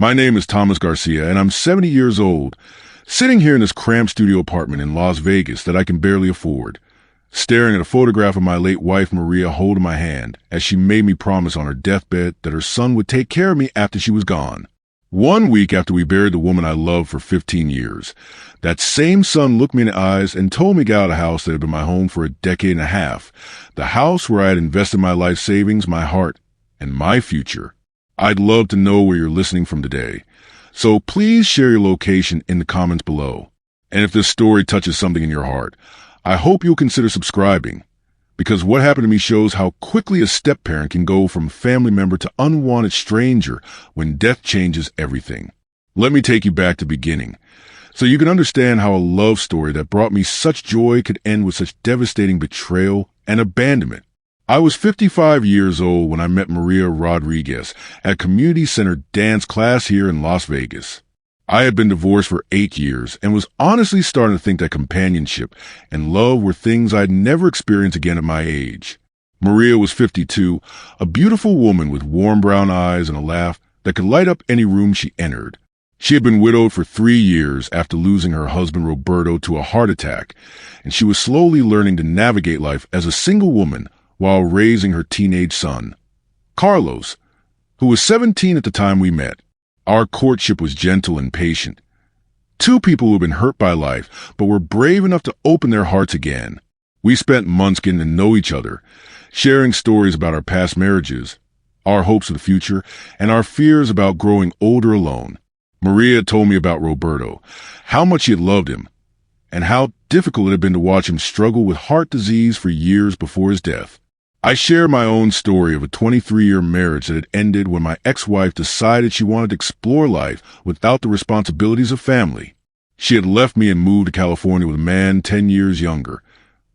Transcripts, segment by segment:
My name is Thomas Garcia, and I'm 70 years old, sitting here in this cramped studio apartment in Las Vegas that I can barely afford, staring at a photograph of my late wife Maria holding my hand as she made me promise on her deathbed that her son would take care of me after she was gone. 1 week after we buried the woman I loved for 15 years, that same son looked me in the eyes and told me to get out of the house that had been my home for a decade and a half, the house where I had invested my life savings, my heart, and my future. I'd love to know where you're listening from today, so please share your location in the comments below. And if this story touches something in your heart, I hope you'll consider subscribing, because what happened to me shows how quickly a step-parent can go from family member to unwanted stranger when death changes everything. Let me take you back to the beginning, so you can understand how a love story that brought me such joy could end with such devastating betrayal and abandonment. I was 55 years old when I met Maria Rodriguez at a community center dance class here in Las Vegas. I had been divorced for 8 years and was honestly starting to think that companionship and love were things I'd never experience again at my age. Maria was 52, a beautiful woman with warm brown eyes and a laugh that could light up any room she entered. She had been widowed for 3 years after losing her husband Roberto to a heart attack, and she was slowly learning to navigate life as a single woman while raising her teenage son, Carlos, who was 17 at the time we met. Our courtship was gentle and patient. Two people who had been hurt by life, but were brave enough to open their hearts again. We spent months getting to know each other, sharing stories about our past marriages, our hopes for the future, and our fears about growing older alone. Maria told me about Roberto, how much she had loved him, and how difficult it had been to watch him struggle with heart disease for years before his death. I share my own story of a 23-year marriage that had ended when my ex-wife decided she wanted to explore life without the responsibilities of family. She had left me and moved to California with a man 10 years younger,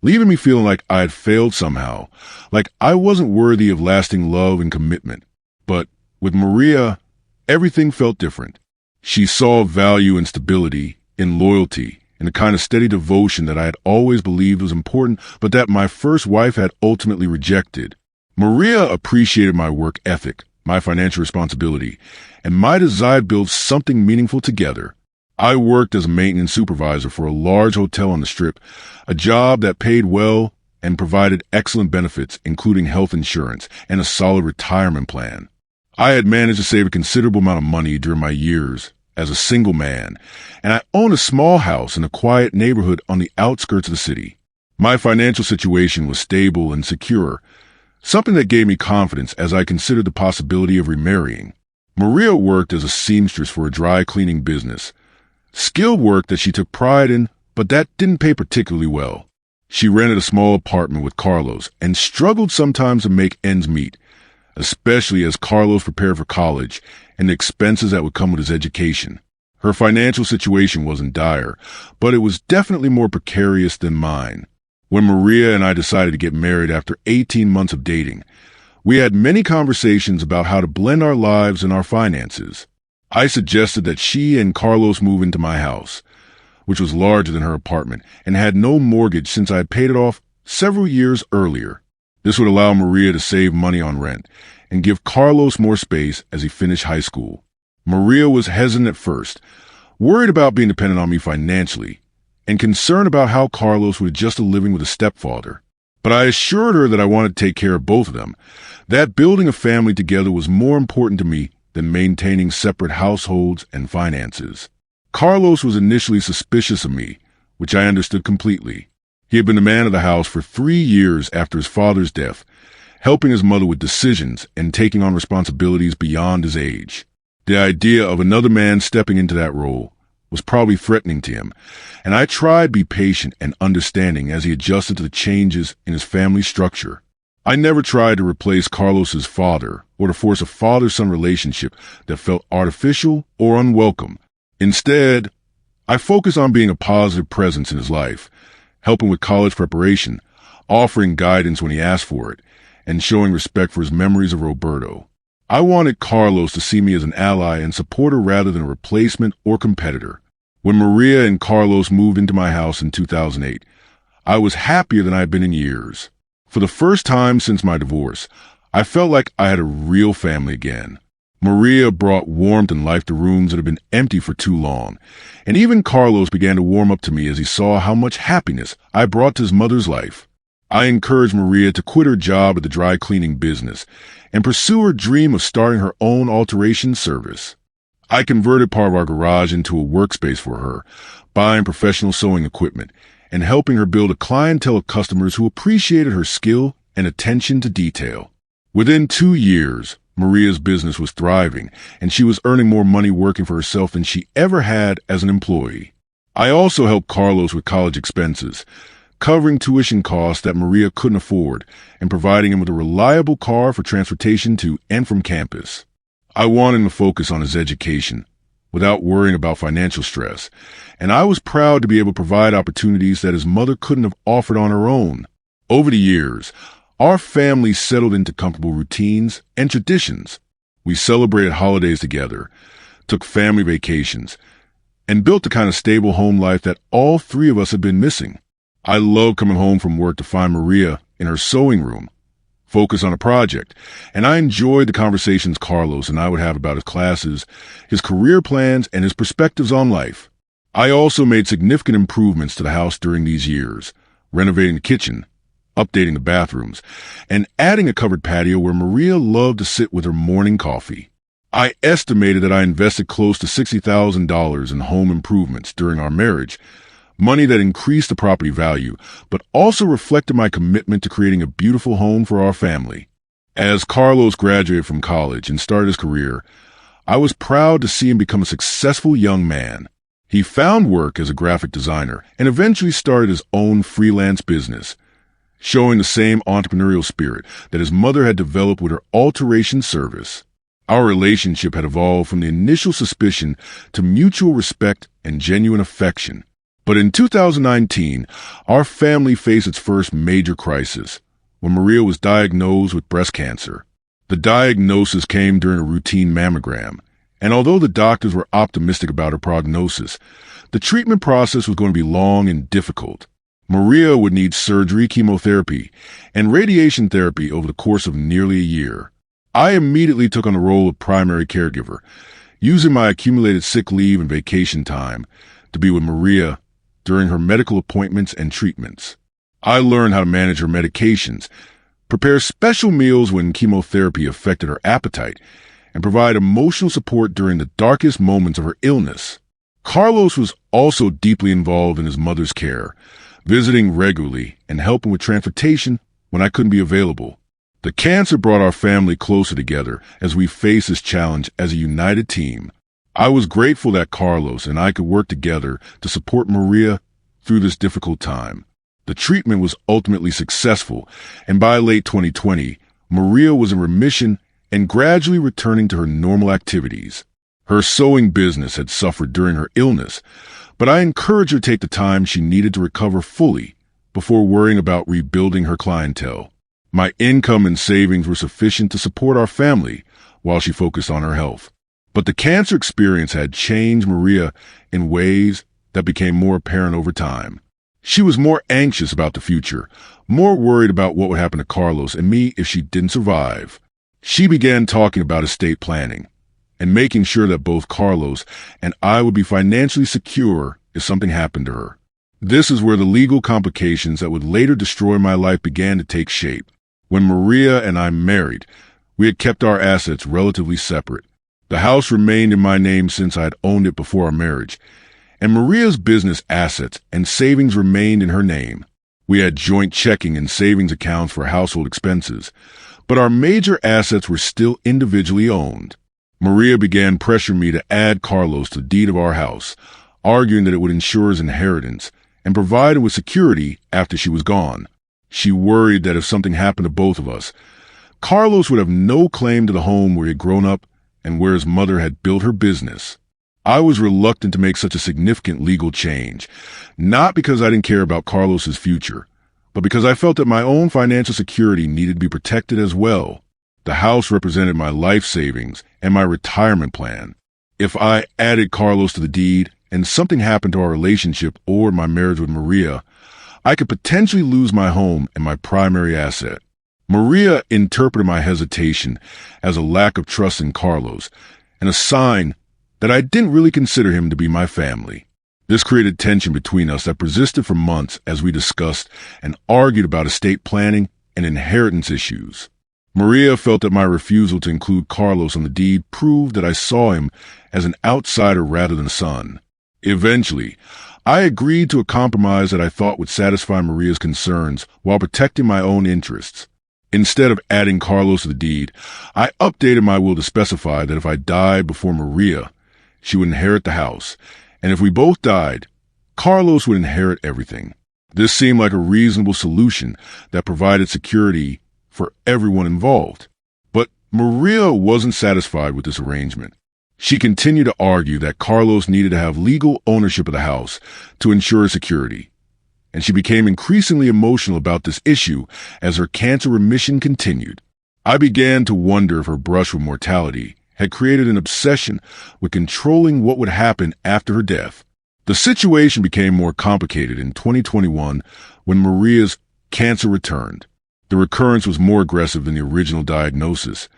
leaving me feeling like I had failed somehow, like I wasn't worthy of lasting love and commitment. But with Maria, everything felt different. She saw value in stability, in loyalty, in the kind of steady devotion that I had always believed was important, but that my first wife had ultimately rejected. Maria appreciated my work ethic, my financial responsibility, and my desire to build something meaningful together. I worked as a maintenance supervisor for a large hotel on the Strip, a job that paid well and provided excellent benefits, including health insurance and a solid retirement plan. I had managed to save a considerable amount of money during my years as a single man, and I owned a small house in a quiet neighborhood on the outskirts of the city. My financial situation was stable and secure, something that gave me confidence as I considered the possibility of remarrying. Maria worked as a seamstress for a dry cleaning business, skilled work that she took pride in, but that didn't pay particularly well. She rented a small apartment with Carlos and struggled sometimes to make ends meet, especially as Carlos prepared for college and the expenses that would come with his education. Her financial situation wasn't dire, but it was definitely more precarious than mine. When Maria and I decided to get married after 18 months of dating, we had many conversations about how to blend our lives and our finances. I suggested that she and Carlos move into my house, which was larger than her apartment and had no mortgage since I had paid it off several years earlier. This would allow Maria to save money on rent and give Carlos more space as he finished high school. Maria was hesitant at first, worried about being dependent on me financially, and concerned about how Carlos would adjust to living with a stepfather. But I assured her that I wanted to take care of both of them, that building a family together was more important to me than maintaining separate households and finances. Carlos was initially suspicious of me, which I understood completely. He had been the man of the house for 3 years after his father's death, helping his mother with decisions and taking on responsibilities beyond his age. The idea of another man stepping into that role was probably threatening to him, and I tried to be patient and understanding as he adjusted to the changes in his family structure. I never tried to replace Carlos's father or to force a father-son relationship that felt artificial or unwelcome. Instead, I focused on being a positive presence in his life, helping with college preparation, offering guidance when he asked for it, and showing respect for his memories of Roberto. I wanted Carlos to see me as an ally and supporter rather than a replacement or competitor. When Maria and Carlos moved into my house in 2008, I was happier than I had been in years. For the first time since my divorce, I felt like I had a real family again. Maria brought warmth and life to rooms that had been empty for too long, and even Carlos began to warm up to me as he saw how much happiness I brought to his mother's life. I encouraged Maria to quit her job at the dry cleaning business and pursue her dream of starting her own alteration service. I converted part of our garage into a workspace for her, buying professional sewing equipment and helping her build a clientele of customers who appreciated her skill and attention to detail. Within 2 years, Maria's business was thriving, and she was earning more money working for herself than she ever had as an employee. I also helped Carlos with college expenses, covering tuition costs that Maria couldn't afford and providing him with a reliable car for transportation to and from campus. I wanted him to focus on his education without worrying about financial stress, and I was proud to be able to provide opportunities that his mother couldn't have offered on her own. Over the years, our family settled into comfortable routines and traditions. We celebrated holidays together, took family vacations, and built the kind of stable home life that all three of us had been missing. I loved coming home from work to find Maria in her sewing room, focused on a project, and I enjoyed the conversations Carlos and I would have about his classes, his career plans, and his perspectives on life. I also made significant improvements to the house during these years, renovating the kitchen, updating the bathrooms, and adding a covered patio where Maria loved to sit with her morning coffee. I estimated that I invested close to $60,000 in home improvements during our marriage, money that increased the property value, but also reflected my commitment to creating a beautiful home for our family. As Carlos graduated from college and started his career, I was proud to see him become a successful young man. He found work as a graphic designer and eventually started his own freelance business, showing the same entrepreneurial spirit that his mother had developed with her alteration service. Our relationship had evolved from the initial suspicion to mutual respect and genuine affection. But in 2019, our family faced its first major crisis when Maria was diagnosed with breast cancer. The diagnosis came during a routine mammogram, and although the doctors were optimistic about her prognosis, the treatment process was going to be long and difficult. Maria would need surgery, chemotherapy, and radiation therapy over the course of nearly a year. I immediately took on the role of primary caregiver, using my accumulated sick leave and vacation time to be with Maria during her medical appointments and treatments. I learned how to manage her medications, prepare special meals when chemotherapy affected her appetite, and provide emotional support during the darkest moments of her illness. Carlos was also deeply involved in his mother's care, visiting regularly and helping with transportation when I couldn't be available. The cancer brought our family closer together as we faced this challenge as a united team. I was grateful that Carlos and I could work together to support Maria through this difficult time. The treatment was ultimately successful, and by late 2020, Maria was in remission and gradually returning to her normal activities. Her sewing business had suffered during her illness, but I encouraged her to take the time she needed to recover fully before worrying about rebuilding her clientele. My income and savings were sufficient to support our family while she focused on her health. But the cancer experience had changed Maria in ways that became more apparent over time. She was more anxious about the future, more worried about what would happen to Carlos and me if she didn't survive. She began talking about estate planning and making sure that both Carlos and I would be financially secure if something happened to her. This is where the legal complications that would later destroy my life began to take shape. When Maria and I married, we had kept our assets relatively separate. The house remained in my name since I had owned it before our marriage, and Maria's business assets and savings remained in her name. We had joint checking and savings accounts for household expenses, but our major assets were still individually owned. Maria began pressuring me to add Carlos to the deed of our house, arguing that it would ensure his inheritance and provide him with security after she was gone. She worried that if something happened to both of us, Carlos would have no claim to the home where he had grown up and where his mother had built her business. I was reluctant to make such a significant legal change, not because I didn't care about Carlos's future, but because I felt that my own financial security needed to be protected as well. The house represented my life savings and my retirement plan. If I added Carlos to the deed and something happened to our relationship or my marriage with Maria, I could potentially lose my home and my primary asset. Maria interpreted my hesitation as a lack of trust in Carlos and a sign that I didn't really consider him to be my family. This created tension between us that persisted for months as we discussed and argued about estate planning and inheritance issues. Maria felt that my refusal to include Carlos on the deed proved that I saw him as an outsider rather than a son. Eventually, I agreed to a compromise that I thought would satisfy Maria's concerns while protecting my own interests. Instead of adding Carlos to the deed, I updated my will to specify that if I died before Maria, she would inherit the house, and if we both died, Carlos would inherit everything. This seemed like a reasonable solution that provided security for everyone involved. But Maria wasn't satisfied with this arrangement. She continued to argue that Carlos needed to have legal ownership of the house to ensure security, and she became increasingly emotional about this issue as her cancer remission continued. I began to wonder if her brush with mortality had created an obsession with controlling what would happen after her death. The situation became more complicated in 2021 when Maria's cancer returned. The recurrence was more aggressive than the original diagnosis,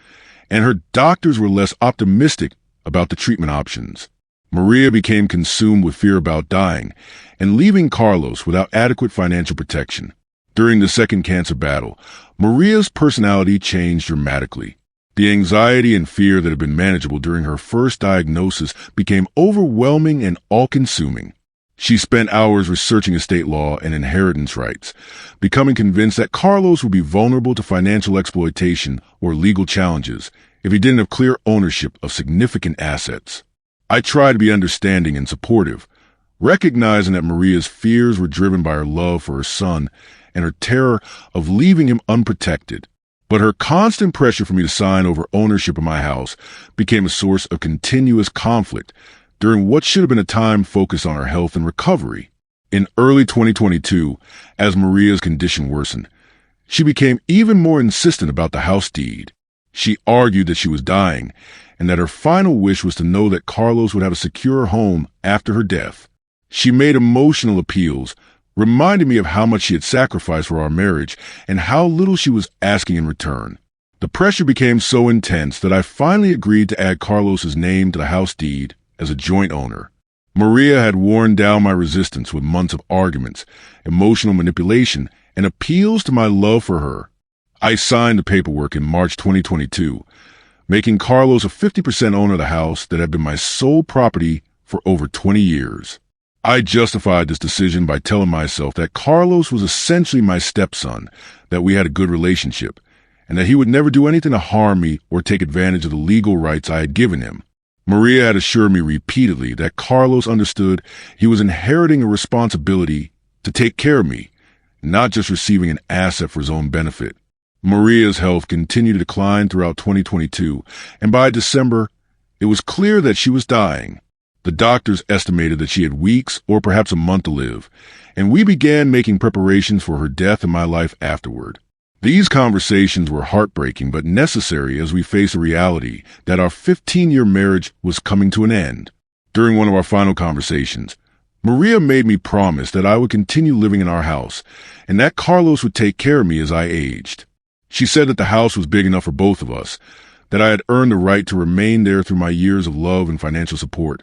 and her doctors were less optimistic about the treatment options. Maria became consumed with fear about dying and leaving Carlos without adequate financial protection. During the second cancer battle, Maria's personality changed dramatically. The anxiety and fear that had been manageable during her first diagnosis became overwhelming and all-consuming. She spent hours researching estate law and inheritance rights, becoming convinced that Carlos would be vulnerable to financial exploitation or legal challenges if he didn't have clear ownership of significant assets. I tried to be understanding and supportive, recognizing that Maria's fears were driven by her love for her son and her terror of leaving him unprotected. But her constant pressure for me to sign over ownership of my house became a source of continuous conflict during what should have been a time focused on her health and recovery. In early 2022, as Maria's condition worsened, she became even more insistent about the house deed. She argued that she was dying and that her final wish was to know that Carlos would have a secure home after her death. She made emotional appeals, reminded me of how much she had sacrificed for our marriage and how little she was asking in return. The pressure became so intense that I finally agreed to add Carlos's name to the house deed as a joint owner. Maria had worn down my resistance with months of arguments, emotional manipulation, and appeals to my love for her. I signed the paperwork in March 2022, making Carlos a 50% owner of the house that had been my sole property for over 20 years. I justified this decision by telling myself that Carlos was essentially my stepson, that we had a good relationship, and that he would never do anything to harm me or take advantage of the legal rights I had given him. Maria had assured me repeatedly that Carlos understood he was inheriting a responsibility to take care of me, not just receiving an asset for his own benefit. Maria's health continued to decline throughout 2022, and by December, it was clear that she was dying. The doctors estimated that she had weeks or perhaps a month to live, and we began making preparations for her death and my life afterward. These conversations were heartbreaking but necessary as we faced the reality that our 15-year marriage was coming to an end. During one of our final conversations, Maria made me promise that I would continue living in our house and that Carlos would take care of me as I aged. She said that the house was big enough for both of us, that I had earned the right to remain there through my years of love and financial support,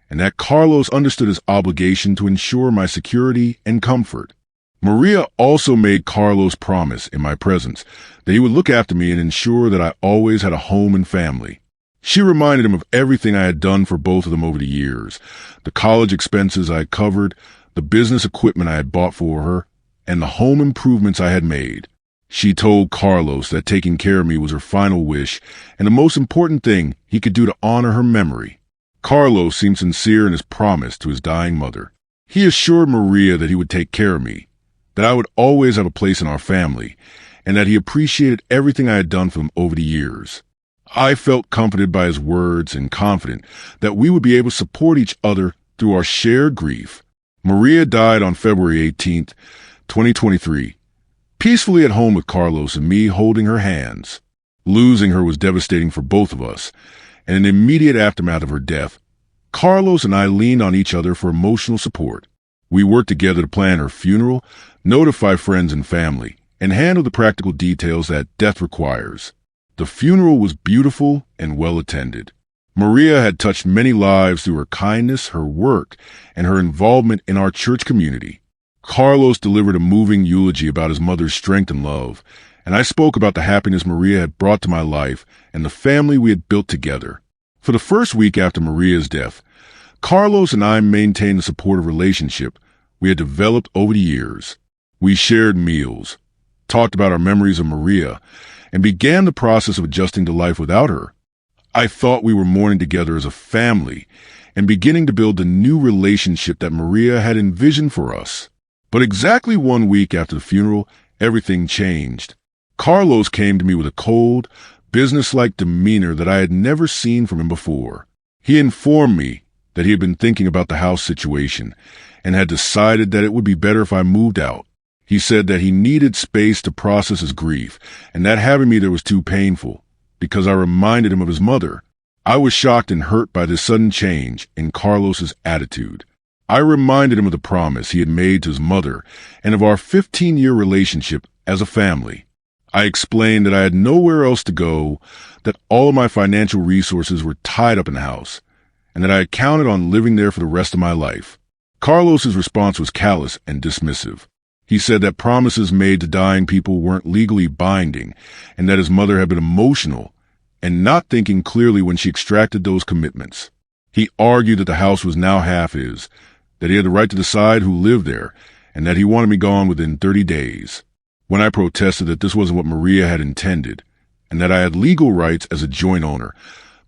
and that Carlos understood his obligation to ensure my security and comfort. Maria also made Carlos promise in my presence that he would look after me and ensure that I always had a home and family. She reminded him of everything I had done for both of them over the years, the college expenses I had covered, the business equipment I had bought for her, and the home improvements I had made. She told Carlos that taking care of me was her final wish and the most important thing he could do to honor her memory. Carlos seemed sincere in his promise to his dying mother. He assured Maria that he would take care of me, that I would always have a place in our family, and that he appreciated everything I had done for him over the years. I felt comforted by his words and confident that we would be able to support each other through our shared grief. Maria died on February 18th, 2023, peacefully at home with Carlos and me holding her hands. Losing her was devastating for both of us, and in the immediate aftermath of her death, Carlos and I leaned on each other for emotional support. We worked together to plan her funeral, notify friends and family, and handle the practical details that death requires. The funeral was beautiful and well attended. Maria had touched many lives through her kindness, her work, and her involvement in our church community. Carlos delivered a moving eulogy about his mother's strength and love, and I spoke about the happiness Maria had brought to my life and the family we had built together. For the first week after Maria's death, Carlos and I maintained a supportive relationship we had developed over the years. We shared meals, talked about our memories of Maria, and began the process of adjusting to life without her. I thought we were mourning together as a family and beginning to build the new relationship that Maria had envisioned for us. But exactly 1 week after the funeral, everything changed. Carlos came to me with a cold, businesslike demeanor that I had never seen from him before. He informed me that he had been thinking about the house situation and had decided that it would be better if I moved out. He said that he needed space to process his grief and that having me there was too painful because I reminded him of his mother. I was shocked and hurt by this sudden change in Carlos's attitude. I reminded him of the promise he had made to his mother and of our 15-year relationship as a family. I explained that I had nowhere else to go, that all of my financial resources were tied up in the house, and that I had counted on living there for the rest of my life. Carlos's response was callous and dismissive. He said that promises made to dying people weren't legally binding, and that his mother had been emotional and not thinking clearly when she extracted those commitments. He argued that the house was now half his, that he had the right to decide who lived there, and that he wanted me gone within 30 days. When I protested that this wasn't what Maria had intended, and that I had legal rights as a joint owner,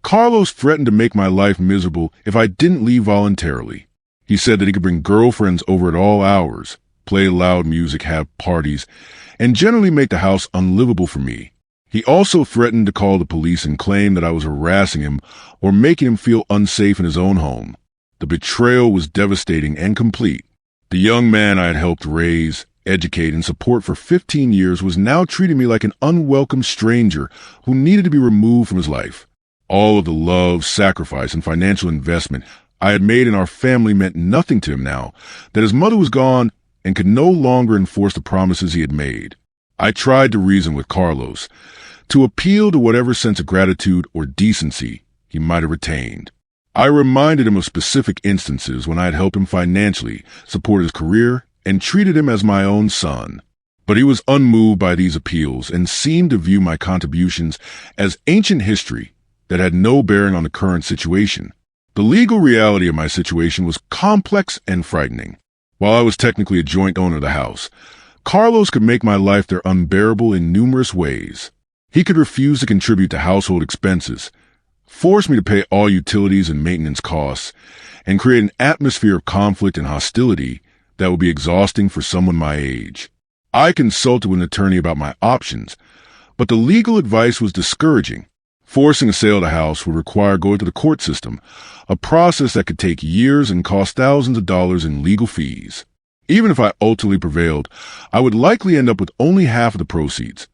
Carlos threatened to make my life miserable if I didn't leave voluntarily. He said that he could bring girlfriends over at all hours, play loud music, have parties, and generally make the house unlivable for me. He also threatened to call the police and claim that I was harassing him or making him feel unsafe in his own home. The betrayal was devastating and complete. The young man I had helped raise, educate, and support for 15 years was now treating me like an unwelcome stranger who needed to be removed from his life. All of the love, sacrifice, and financial investment I had made in our family meant nothing to him now that his mother was gone and could no longer enforce the promises he had made. I tried to reason with Carlos, to appeal to whatever sense of gratitude or decency he might have retained. I reminded him of specific instances when I had helped him financially, supported his career, and treated him as my own son. But he was unmoved by these appeals and seemed to view my contributions as ancient history that had no bearing on the current situation. The legal reality of my situation was complex and frightening. While I was technically a joint owner of the house, Carlos could make my life there unbearable in numerous ways. He could refuse to contribute to household expenses, force me to pay all utilities and maintenance costs, and create an atmosphere of conflict and hostility that would be exhausting for someone my age. I consulted with an attorney about my options, but the legal advice was discouraging. Forcing a sale of the house would require going to the court system, a process that could take years and cost thousands of dollars in legal fees. Even if I ultimately prevailed, I would likely end up with only half of the proceeds,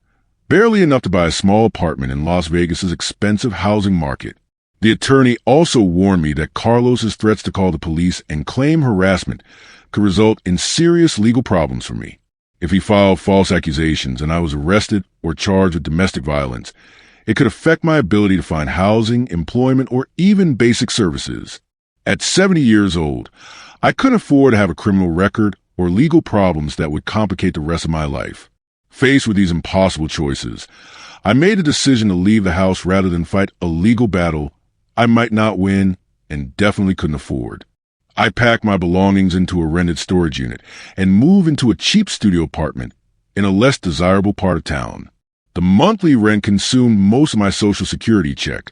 barely enough to buy a small apartment in Las Vegas's expensive housing market. The attorney also warned me that Carlos's threats to call the police and claim harassment could result in serious legal problems for me. If he filed false accusations and I was arrested or charged with domestic violence, it could affect my ability to find housing, employment, or even basic services. At 70 years old, I couldn't afford to have a criminal record or legal problems that would complicate the rest of my life. Faced with these impossible choices, I made a decision to leave the house rather than fight a legal battle I might not win and definitely couldn't afford. I packed my belongings into a rented storage unit and moved into a cheap studio apartment in a less desirable part of town. The monthly rent consumed most of my Social Security check,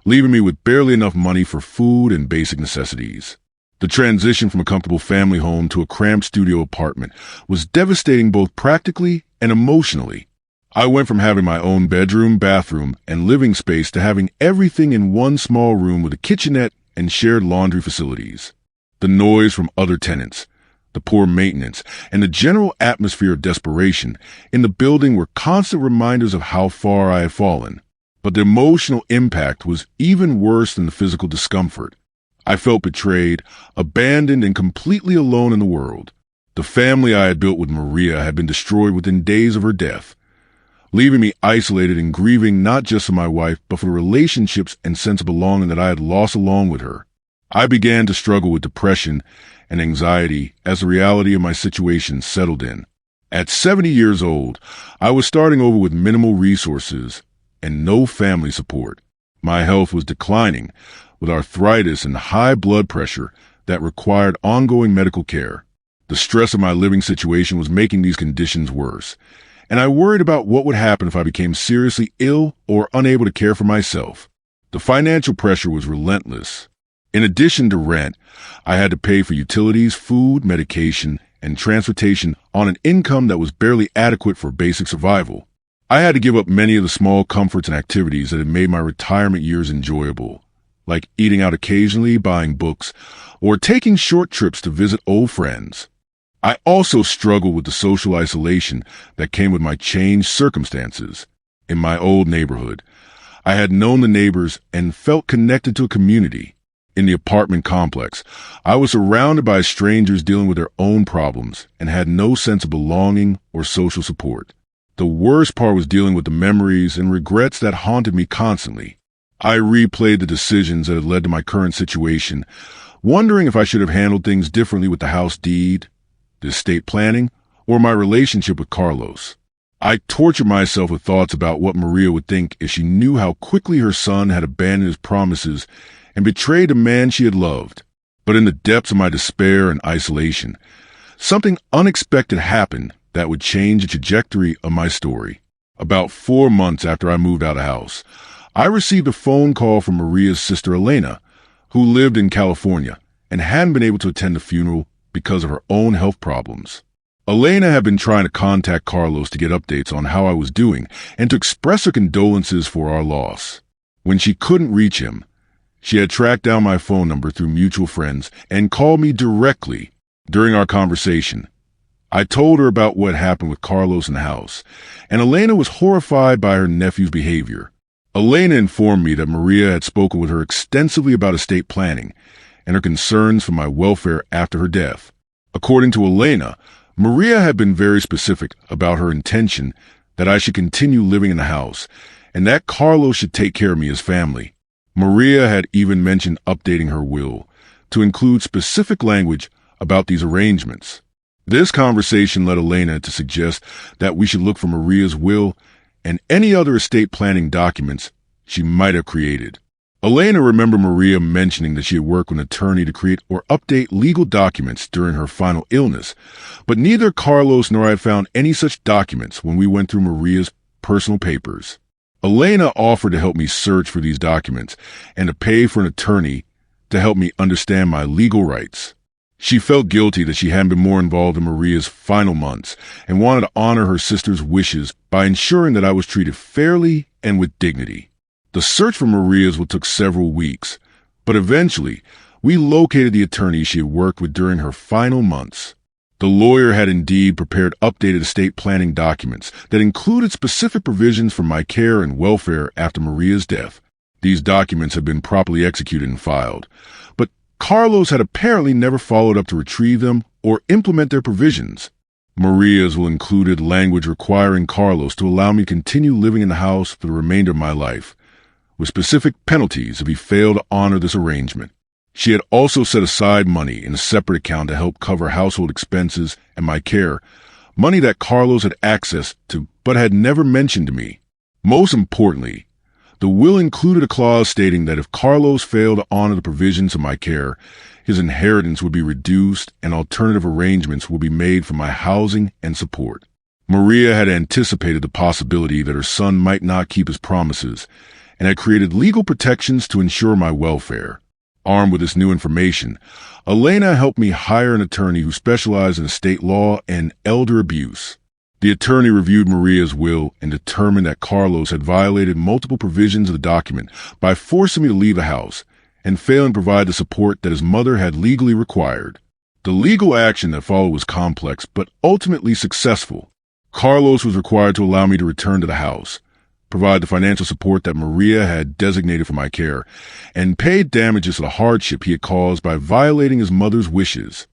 leaving me with barely enough money for food and basic necessities. The transition from a comfortable family home to a cramped studio apartment was devastating both practically and emotionally. I went from having my own bedroom, bathroom, and living space to having everything in one small room with a kitchenette and shared laundry facilities. The noise from other tenants, the poor maintenance, and the general atmosphere of desperation in the building were constant reminders of how far I had fallen. But the emotional impact was even worse than the physical discomfort. I felt betrayed, abandoned, and completely alone in the world. The family I had built with Maria had been destroyed within days of her death, leaving me isolated and grieving not just for my wife, but for the relationships and sense of belonging that I had lost along with her. I began to struggle with depression and anxiety as the reality of my situation settled in. At 70 years old, I was starting over with minimal resources and no family support. My health was declining, with arthritis and high blood pressure that required ongoing medical care. The stress of my living situation was making these conditions worse, and I worried about what would happen if I became seriously ill or unable to care for myself. The financial pressure was relentless. In addition to rent, I had to pay for utilities, food, medication, and transportation on an income that was barely adequate for basic survival. I had to give up many of the small comforts and activities that had made my retirement years enjoyable, like eating out occasionally, buying books, or taking short trips to visit old friends. I also struggled with the social isolation that came with my changed circumstances. In my old neighborhood, I had known the neighbors and felt connected to a community. In the apartment complex, I was surrounded by strangers dealing with their own problems and had no sense of belonging or social support. The worst part was dealing with the memories and regrets that haunted me constantly. I replayed the decisions that had led to my current situation, wondering if I should have handled things differently with the house deed, the estate planning, or my relationship with Carlos. I tortured myself with thoughts about what Maria would think if she knew how quickly her son had abandoned his promises and betrayed the man she had loved. But in the depths of my despair and isolation, something unexpected happened that would change the trajectory of my story. About 4 months after I moved out of the house, I received a phone call from Maria's sister Elena, who lived in California and hadn't been able to attend the funeral because of her own health problems. Elena had been trying to contact Carlos to get updates on how I was doing and to express her condolences for our loss. When she couldn't reach him, she had tracked down my phone number through mutual friends and called me directly. During our conversation, I told her about what happened with Carlos in the house, and Elena was horrified by her nephew's behavior. Elena informed me that Maria had spoken with her extensively about estate planning and her concerns for my welfare after her death. According to Elena, Maria had been very specific about her intention that I should continue living in the house and that Carlos should take care of me as family. Maria had even mentioned updating her will to include specific language about these arrangements. This conversation led Elena to suggest that we should look for Maria's will and any other estate planning documents she might have created. Elena remembered Maria mentioning that she had worked with an attorney to create or update legal documents during her final illness, but neither Carlos nor I had found any such documents when we went through Maria's personal papers. Elena offered to help me search for these documents and to pay for an attorney to help me understand my legal rights. She felt guilty that she hadn't been more involved in Maria's final months and wanted to honor her sister's wishes by ensuring that I was treated fairly and with dignity. The search for Maria's took several weeks, but eventually we located the attorney she had worked with during her final months. The lawyer had indeed prepared updated estate planning documents that included specific provisions for my care and welfare after Maria's death. These documents had been properly executed and filed, but Carlos had apparently never followed up to retrieve them or implement their provisions. Maria's will included language requiring Carlos to allow me to continue living in the house for the remainder of my life, with specific penalties if he failed to honor this arrangement. She had also set aside money in a separate account to help cover household expenses and my care, money that Carlos had access to but had never mentioned to me. Most importantly, the will included a clause stating that if Carlos failed to honor the provisions of my care, his inheritance would be reduced and alternative arrangements would be made for my housing and support. Maria had anticipated the possibility that her son might not keep his promises and had created legal protections to ensure my welfare. Armed with this new information, Elena helped me hire an attorney who specialized in estate law and elder abuse. The attorney reviewed Maria's will and determined that Carlos had violated multiple provisions of the document by forcing me to leave the house and failing to provide the support that his mother had legally required. The legal action that followed was complex but ultimately successful. Carlos was required to allow me to return to the house, provide the financial support that Maria had designated for my care, and pay damages for the hardship he had caused by violating his mother's wishes.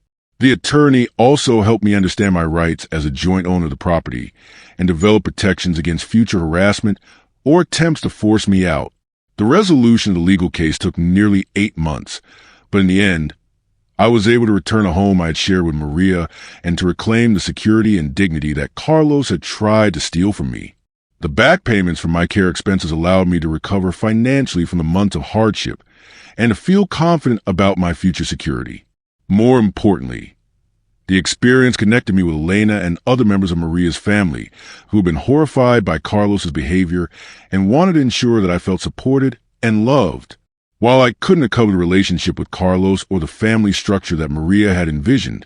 The attorney also helped me understand my rights as a joint owner of the property and develop protections against future harassment or attempts to force me out. The resolution of the legal case took nearly 8 months, but in the end, I was able to return a home I had shared with Maria and to reclaim the security and dignity that Carlos had tried to steal from me. The back payments from my care expenses allowed me to recover financially from the months of hardship and to feel confident about my future security. More importantly, the experience connected me with Elena and other members of Maria's family who had been horrified by Carlos's behavior and wanted to ensure that I felt supported and loved. While I couldn't recover the relationship with Carlos or the family structure that Maria had envisioned,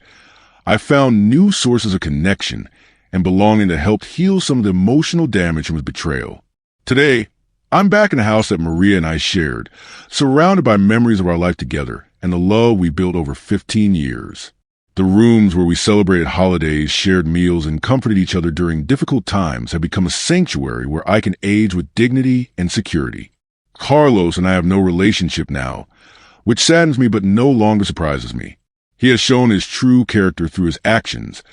I found new sources of connection and belonging that helped heal some of the emotional damage from his betrayal. Today, I'm back in the house that Maria and I shared, surrounded by memories of our life together and the love we built over 15 years. The rooms where we celebrated holidays, shared meals, and comforted each other during difficult times have become a sanctuary where I can age with dignity and security. Carlos and I have no relationship now, which saddens me but no longer surprises me. He has shown his true character through his actions,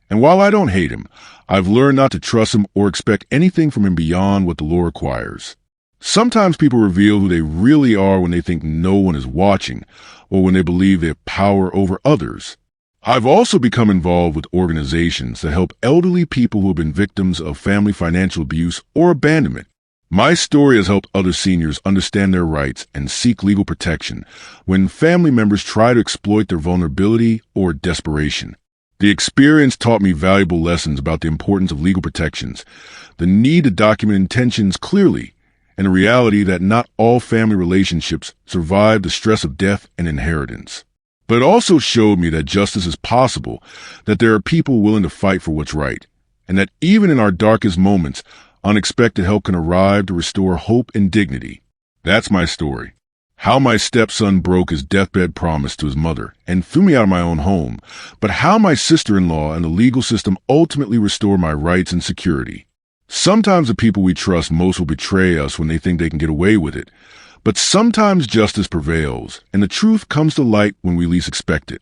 and while I don't hate him, I've learned not to trust him or expect anything from him beyond what the law requires. Sometimes people reveal who they really are when they think no one is watching, or when they believe they have power over others. I've also become involved with organizations that help elderly people who have been victims of family financial abuse or abandonment. My story has helped other seniors understand their rights and seek legal protection when family members try to exploit their vulnerability or desperation. The experience taught me valuable lessons about the importance of legal protections, the need to document intentions clearly, and the reality that not all family relationships survive the stress of death and inheritance. But it also showed me that justice is possible, that there are people willing to fight for what's right, and that even in our darkest moments, unexpected help can arrive to restore hope and dignity. That's my story. How my stepson broke his deathbed promise to his mother and threw me out of my own home, but how my sister-in-law and the legal system ultimately restored my rights and security. Sometimes the people we trust most will betray us when they think they can get away with it, but sometimes justice prevails, and the truth comes to light when we least expect it.